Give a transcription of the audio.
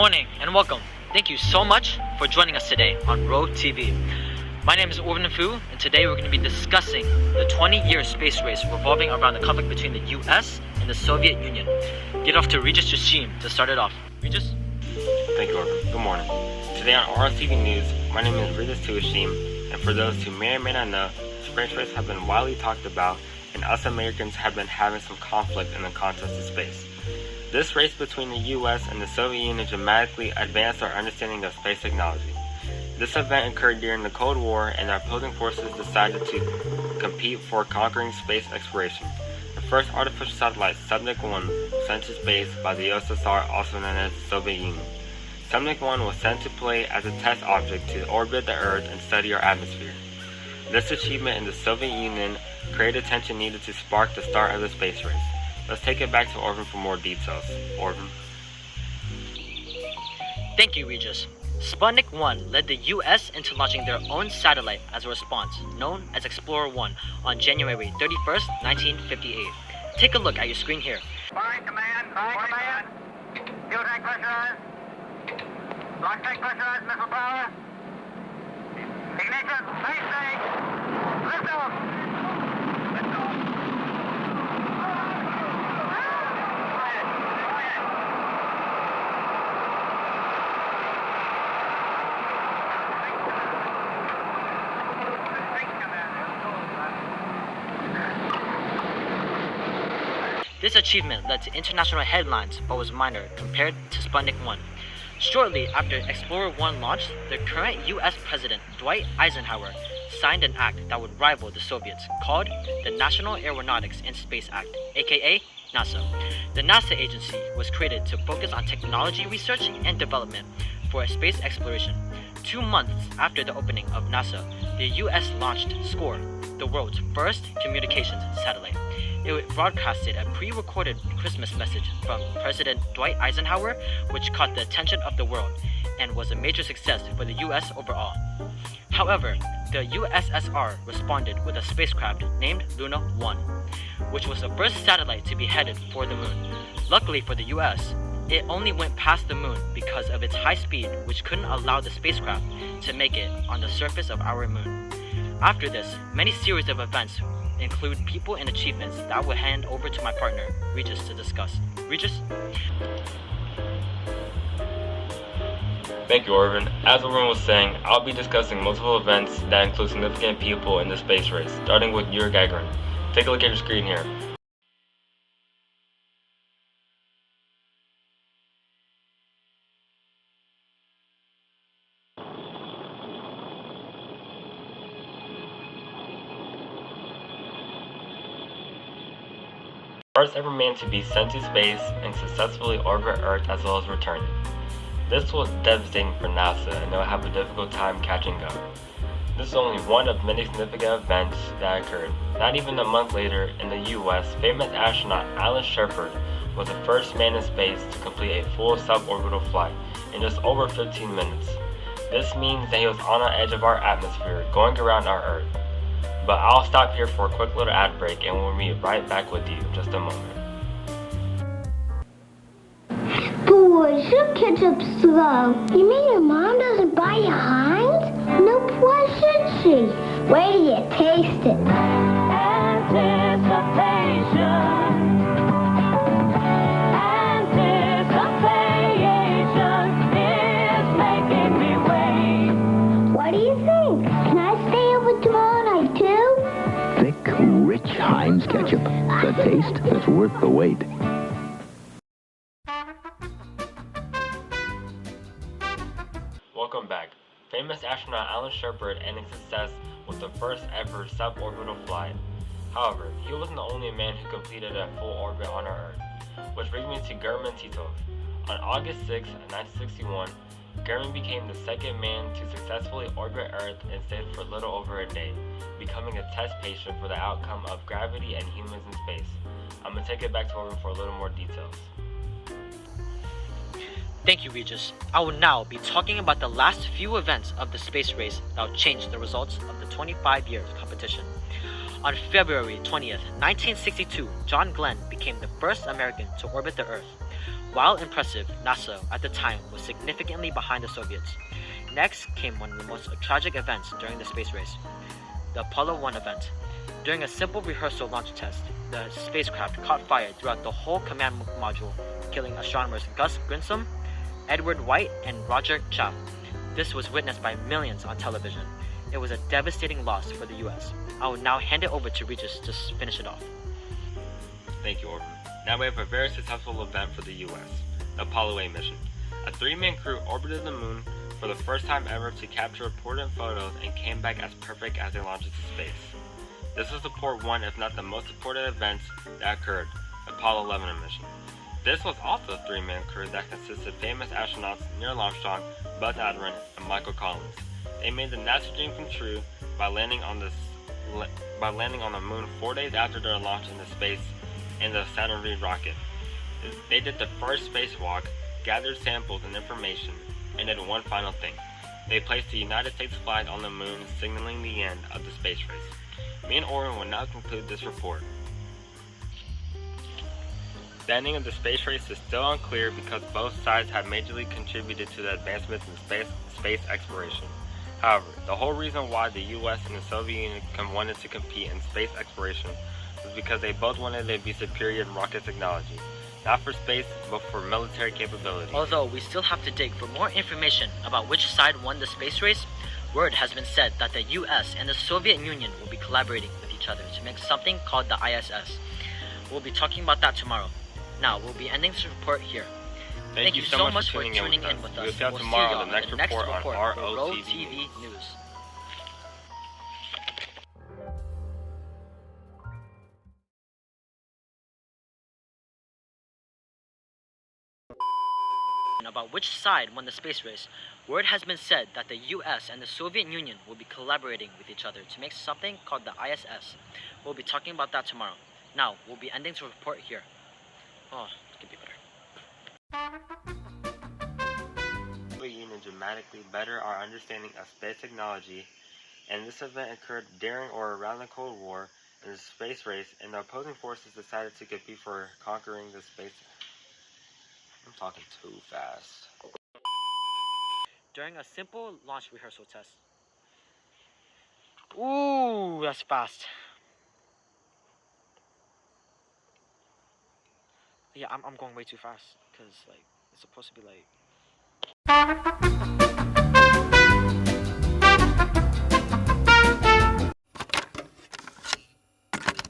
morning and welcome. Thank you so much for joining us today on RO.TV. My name is Orvin Fu, and today we're going to be discussing the 20-year space race revolving around the conflict between the US and the Soviet Union. Get off to Regis Yashim to start it off. Regis? Thank you, Orvin. Good morning. Today on RO.TV News, my name is Regis Yashim, and for those who may or may not know, space races have been widely talked about, and us Americans have been having some conflict in the contest of space. This race between the US and the Soviet Union dramatically advanced our understanding of space technology. This event occurred during the Cold War, and our opposing forces decided to compete for conquering space exploration. The first artificial satellite, Sputnik 1, was sent to space by the USSR, also known as the Soviet Union. Sputnik 1 was sent to play as a test object to orbit the Earth and study our atmosphere. This achievement in the Soviet Union created attention needed to spark the start of the space race. Let's take it back to Orvin for more details. Orvin. Thank you, Regis. Sputnik 1 led the US into launching their own satellite as a response, known as Explorer 1, on January 31st, 1958. Take a look at your screen here. Fine command, fuel tank pressurized. Block tank pressurized, missile power. Ignition, base tank. Lift off. Lift off. This achievement led to international headlines but was minor compared to Sputnik 1. Shortly after Explorer 1 launched, the current US President Dwight Eisenhower signed an act that would rival the Soviets, called the National Aeronautics and Space Act, aka NASA. The NASA agency was created to focus on technology research and development for space exploration. 2 months after the opening of NASA, the US launched SCORE, the world's first communications satellite. It broadcasted a pre-recorded Christmas message from President Dwight Eisenhower, which caught the attention of the world and was a major success for the US overall. However, the USSR responded with a spacecraft named Luna 1, which was the first satellite to be headed for the moon. Luckily for the US, it only went past the moon because of its high speed, which couldn't allow the spacecraft to make it on the surface of our moon. After this, many series of events include people and achievements that I will hand over to my partner, Regis, to discuss. Regis? Thank you, Orvin. As Orvin was saying, I'll be discussing multiple events that include significant people in the space race, starting with Yuri Gagarin. Take a look at your screen here. First ever man to be sent to space and successfully orbit Earth as well as returning. This was devastating for NASA, and they'll have a difficult time catching up. This is only one of many significant events that occurred. Not even a month later, in the US, famous astronaut Alan Shepard was the first man in space to complete a full suborbital flight in just over 15 minutes. This means that he was on the edge of our atmosphere, going around our Earth. But I'll stop here for a quick little ad break, and we'll meet right back with you in just a moment. Boy, your ketchup's slow. You mean your mom doesn't buy you Heinz? Nope, why should she? Wait till you taste it. Anticipation is making me wait. What do you think? Can I stay over tomorrow night too? Thick, rich Heinz ketchup. The taste that's worth the wait. Welcome back. Famous astronaut Alan Shepard ending success with the first ever suborbital flight. However, he wasn't the only man who completed a full orbit on our Earth, which brings me to Gurman Titov. On August 6, 1961, Gurman became the second man to successfully orbit Earth and stayed for a little over a day, becoming a test patient for the outcome of gravity and humans in space. I'm going to take it back to Orvin for a little more details. Thank you, Regis. I will now be talking about the last few events of the space race that will change the results of the 25-year competition. On February 20th, 1962, John Glenn became the first American to orbit the Earth. While impressive, NASA at the time was significantly behind the Soviets. Next came one of the most tragic events during the space race, the Apollo 1 event. During a simple rehearsal launch test, the spacecraft caught fire throughout the whole command module, killing astronomers Gus Grissom, Edward White, and Roger Chaff. This was witnessed by millions on television. It was a devastating loss for the US. I will now hand it over to Regis to finish it off. Thank you, Orvin. Now we have a very successful event for the US, the Apollo 8 mission. A 3-man crew orbited the moon for the first time ever to capture important photos and came back as perfect as they launched into space. This was one if not the most important events that occurred, the Apollo 11 mission. This was also a 3-man crew that consisted of famous astronauts Neil Armstrong, Buzz Aldrin, and Michael Collins. They made the NASA dream come true by landing on the moon 4 days after their launch into space in the Saturn V rocket. They did the first spacewalk, gathered samples and information, and did one final thing. They placed the United States flag on the moon, signaling the end of the space race. Me and Orvin will now conclude this report. The ending of the space race is still unclear because both sides have majorly contributed to the advancements in space exploration. However, the whole reason why the US and the Soviet Union wanted to compete in space exploration was because they both wanted to be superior in rocket technology, not for space, but for military capability. Although we still have to dig for more information about which side won the space race, word has been said that the US and the Soviet Union will be collaborating with each other to make something called the ISS. We'll be talking about that tomorrow. Now, we'll be ending this report here. Thank you so much for tuning in with us. We'll see you We'll tomorrow see you on the next report on for RO.TV News. About which side won the space race, word has been said that the US and the Soviet Union will be collaborating with each other to make something called the ISS. We'll be talking about that tomorrow. Now, we'll be ending the report here. Oh, it could be better. The Soviet Union dramatically better our understanding of space technology, and this event occurred during or around the Cold War in the space race, and the opposing forces decided to compete for conquering the space. I'm talking too fast. During a simple launch rehearsal test. Ooh, that's fast. Yeah, I'm going way too fast because like it's supposed to be like